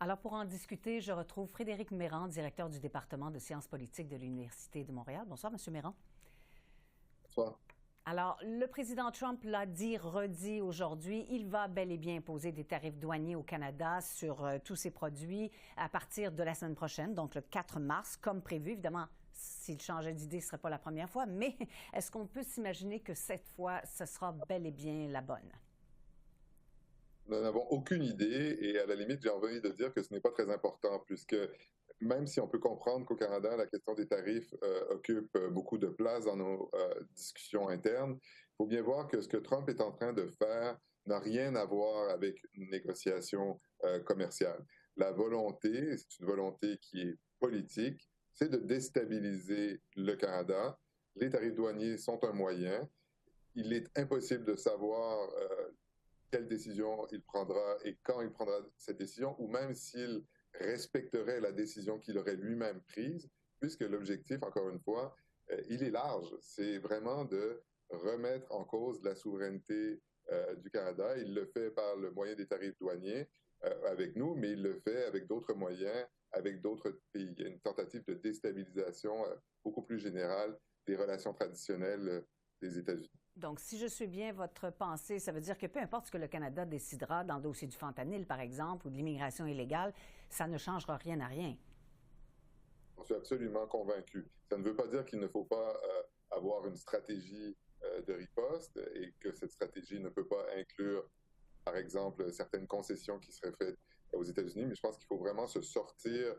Alors, pour en discuter, je retrouve Frédéric Mérand, directeur du département de sciences politiques de l'Université de Montréal. Bonsoir, M. Mérand. Bonsoir. Alors, le président Trump l'a dit, redit aujourd'hui, il va bel et bien imposer des tarifs douaniers au Canada sur tous ses produits à partir de la semaine prochaine, donc le 4 mars, comme prévu. Évidemment, s'il changeait d'idée, ce ne serait pas la première fois, mais est-ce qu'on peut s'imaginer que cette fois, ce sera bel et bien la bonne? Nous n'avons aucune idée et à la limite, j'ai envie de dire que ce n'est pas très important puisque même si on peut comprendre qu'au Canada, la question des tarifs occupe beaucoup de place dans nos discussions internes, il faut bien voir que ce que Trump est en train de faire n'a rien à voir avec une négociation commerciale. La volonté, c'est une volonté qui est politique, c'est de déstabiliser le Canada. Les tarifs douaniers sont un moyen. Il est impossible de savoir quelle décision il prendra et quand il prendra cette décision, ou même s'il respecterait la décision qu'il aurait lui-même prise, puisque l'objectif, encore une fois, il est large. C'est vraiment de remettre en cause la souveraineté du Canada. Il le fait par le moyen des tarifs douaniers avec nous, mais il le fait avec d'autres moyens, avec d'autres pays. Il y a une tentative de déstabilisation beaucoup plus générale des relations traditionnelles des États-Unis. Donc, si je suis bien votre pensée, ça veut dire que peu importe ce que le Canada décidera dans le dossier du fentanyl, par exemple, ou de l'immigration illégale, ça ne changera rien à rien. Je suis absolument convaincu. Ça ne veut pas dire qu'il ne faut pas avoir une stratégie de riposte et que cette stratégie ne peut pas inclure, par exemple, certaines concessions qui seraient faites aux États-Unis, mais je pense qu'il faut vraiment se sortir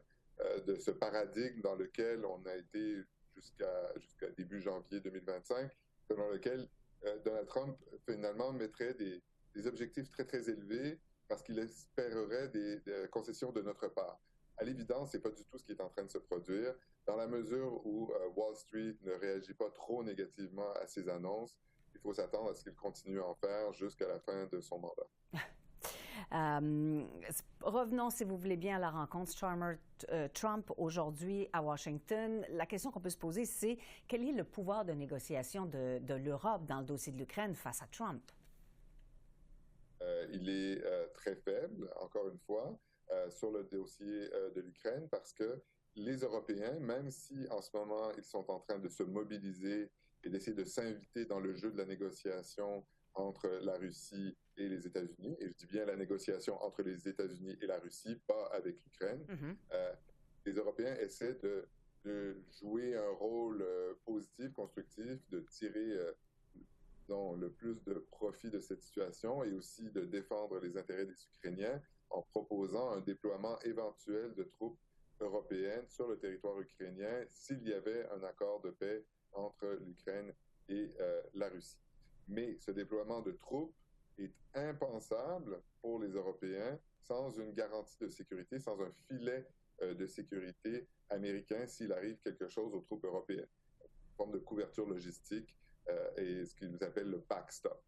de ce paradigme dans lequel on a été jusqu'à début janvier 2025, selon lequel Donald Trump, finalement, mettrait des objectifs très, très élevés parce qu'il espérerait des concessions de notre part. À l'évidence, ce n'est pas du tout ce qui est en train de se produire. Dans la mesure où Wall Street ne réagit pas trop négativement à ces annonces, il faut s'attendre à ce qu'il continue à en faire jusqu'à la fin de son mandat. Revenons, si vous voulez bien, à la rencontre Trump aujourd'hui à Washington. La question qu'on peut se poser, c'est quel est le pouvoir de négociation de l'Europe dans le dossier de l'Ukraine face à Trump? Il est très faible, encore une fois, sur le dossier de l'Ukraine parce que les Européens, même si en ce moment ils sont en train de se mobiliser et d'essayer de s'inviter dans le jeu de la négociation entre la Russie et les États-Unis, et je dis bien la négociation entre les États-Unis et la Russie, pas avec l'Ukraine, les Européens essaient de jouer un rôle positif, constructif, de tirer le plus de profit de cette situation et aussi de défendre les intérêts des Ukrainiens en proposant un déploiement éventuel de troupes européennes sur le territoire ukrainien s'il y avait un accord de paix entre l'Ukraine et la Russie. Mais ce déploiement de troupes est impensable pour les Européens sans une garantie de sécurité, sans un filet de sécurité américain s'il arrive quelque chose aux troupes européennes. Une forme de couverture logistique et ce qu'ils appellent le backstop.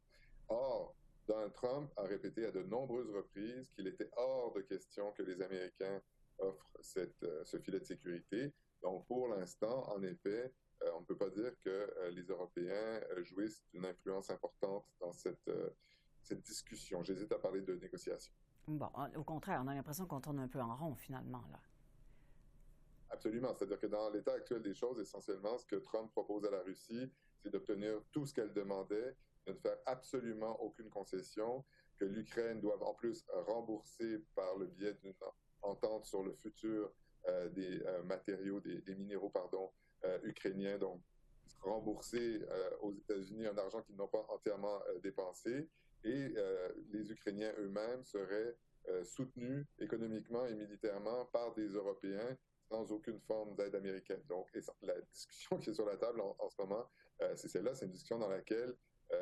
Or, Donald Trump a répété à de nombreuses reprises qu'il était hors de question que les Américains offrent ce filet de sécurité. Donc, pour l'instant, en effet, on ne peut pas dire que les Européens jouissent d'une influence importante dans cette discussion. J'hésite à parler de négociation. Bon, au contraire, on a l'impression qu'on tourne un peu en rond, finalement, là. Absolument. C'est-à-dire que dans l'état actuel des choses, essentiellement, ce que Trump propose à la Russie, c'est d'obtenir tout ce qu'elle demandait, de ne faire absolument aucune concession, que l'Ukraine doive en plus rembourser par le biais d'une entente sur le futur des matériaux, des minéraux, ukrainiens, donc rembourser aux États-Unis un argent qu'ils n'ont pas entièrement dépensé, et les Ukrainiens eux-mêmes seraient soutenus économiquement et militairement par des Européens sans aucune forme d'aide américaine. Donc, la discussion qui est sur la table en ce moment, c'est celle-là. C'est une discussion dans laquelle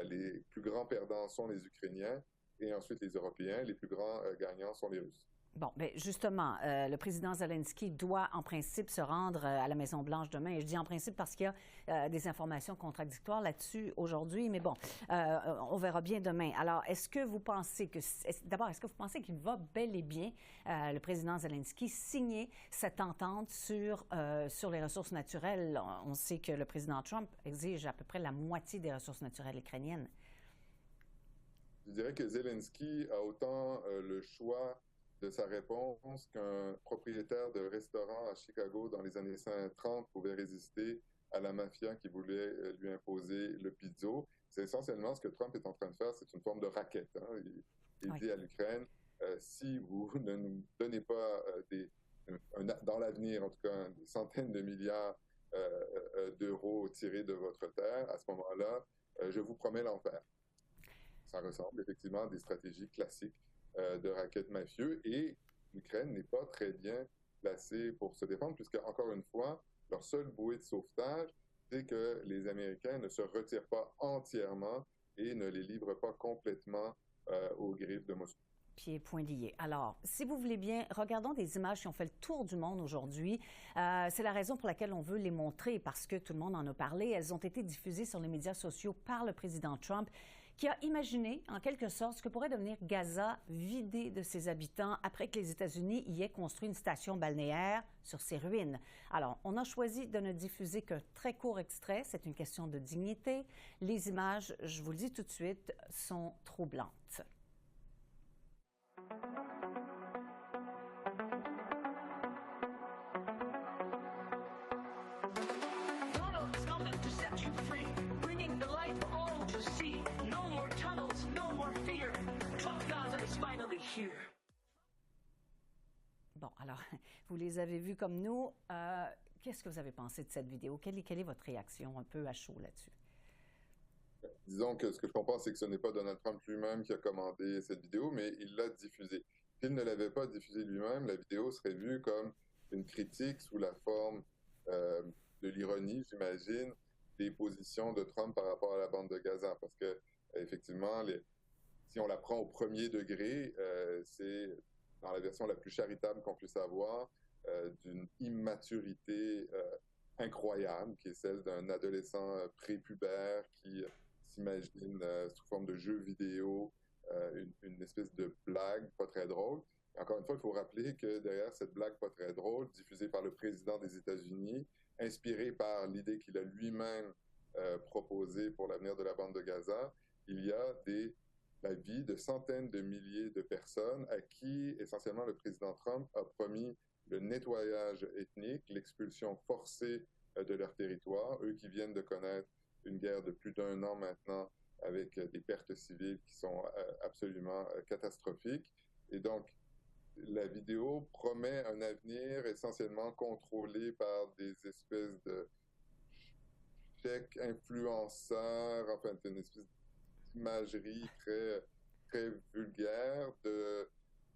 les plus grands perdants sont les Ukrainiens et ensuite les Européens. Les plus grands gagnants sont les Russes. Bon, bien justement, le président Zelensky doit en principe se rendre à la Maison-Blanche demain. Et je dis en principe parce qu'il y a des informations contradictoires là-dessus aujourd'hui. Mais bon, on verra bien demain. Alors, est-ce que vous pensez qu'il va bel et bien, le président Zelensky, signer cette entente sur les ressources naturelles? On sait que le président Trump exige à peu près la moitié des ressources naturelles ukrainiennes. Je dirais que Zelensky a autant le choix de sa réponse qu'un propriétaire de restaurant à Chicago dans les années 30 pouvait résister à la mafia qui voulait lui imposer le pizzo. C'est essentiellement ce que Trump est en train de faire, c'est une forme de racket. Hein. Il dit à l'Ukraine, si vous ne nous donnez pas dans l'avenir, en tout cas, des centaines de milliards d'euros tirés de votre terre, à ce moment-là, je vous promets l'enfer. Ça ressemble effectivement à des stratégies classiques de raquettes mafieux et l'Ukraine n'est pas très bien placée pour se défendre puisque, encore une fois, leur seule bouée de sauvetage, c'est que les Américains ne se retirent pas entièrement et ne les livrent pas complètement aux griffes de Moscou. Pieds poings liés. Alors, si vous voulez bien, regardons des images qui ont fait le tour du monde aujourd'hui. C'est la raison pour laquelle on veut les montrer, parce que tout le monde en a parlé. Elles ont été diffusées sur les médias sociaux par le président Trump, qui a imaginé, en quelque sorte, ce que pourrait devenir Gaza vidé de ses habitants après que les États-Unis y aient construit une station balnéaire sur ses ruines. Alors, on a choisi de ne diffuser qu'un très court extrait. C'est une question de dignité. Les images, je vous le dis tout de suite, sont troublantes. Bon, alors, vous les avez vus comme nous. Qu'est-ce que vous avez pensé de cette vidéo? Quelle est votre réaction un peu à chaud là-dessus? Disons que ce que je comprends, c'est que ce n'est pas Donald Trump lui-même qui a commandé cette vidéo, mais il l'a diffusée. S'il ne l'avait pas diffusée lui-même, la vidéo serait vue comme une critique sous la forme de l'ironie, j'imagine, des positions de Trump par rapport à la bande de Gaza. Parce que, effectivement, si on la prend au premier degré, c'est dans la version la plus charitable qu'on puisse avoir, d'une immaturité incroyable, qui est celle d'un adolescent prépubère qui s'imagine sous forme de jeu vidéo une espèce de blague pas très drôle. Et encore une fois, il faut rappeler que derrière cette blague pas très drôle, diffusée par le président des États-Unis, inspirée par l'idée qu'il a lui-même proposée pour l'avenir de la bande de Gaza, il y a la vie de centaines de milliers de personnes à qui, essentiellement, le président Trump a promis le nettoyage ethnique, l'expulsion forcée de leur territoire, eux qui viennent de connaître une guerre de plus d'1 an maintenant avec des pertes civiles qui sont absolument catastrophiques. Et donc, la vidéo promet un avenir essentiellement contrôlé par des espèces de chèques influenceurs, enfin, une espèce d'imagerie très, très vulgaire de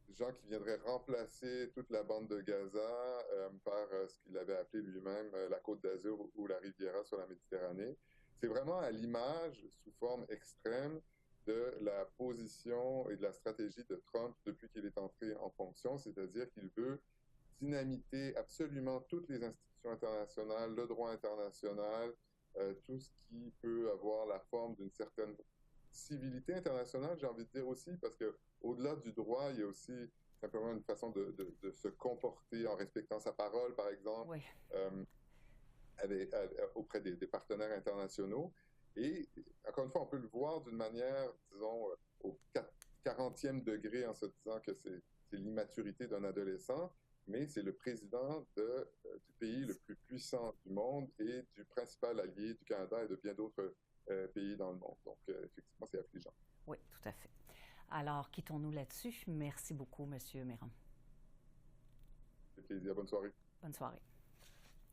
gens qui viendraient remplacer toute la bande de Gaza par ce qu'il avait appelé lui-même la Côte d'Azur ou la Riviera sur la Méditerranée. C'est vraiment à l'image, sous forme extrême, de la position et de la stratégie de Trump depuis qu'il est entré en fonction, c'est-à-dire qu'il veut dynamiter absolument toutes les institutions internationales, le droit international, tout ce qui peut avoir la forme d'une certaine civilité internationale, j'ai envie de dire aussi, parce que au-delà du droit, il y a aussi simplement une façon de se comporter en respectant sa parole, par exemple, Oui. Auprès des partenaires internationaux. Et encore une fois, on peut le voir d'une manière, disons, au 40e degré en se disant que c'est l'immaturité d'un adolescent, mais c'est le président du pays le plus puissant du monde et du principal allié du Canada et de bien d'autres pays dans le monde. Donc, effectivement, c'est affligeant. Oui, tout à fait. Alors, quittons-nous là-dessus. Merci beaucoup, M. Méran. C'est plaisir. Bonne soirée. Bonne soirée.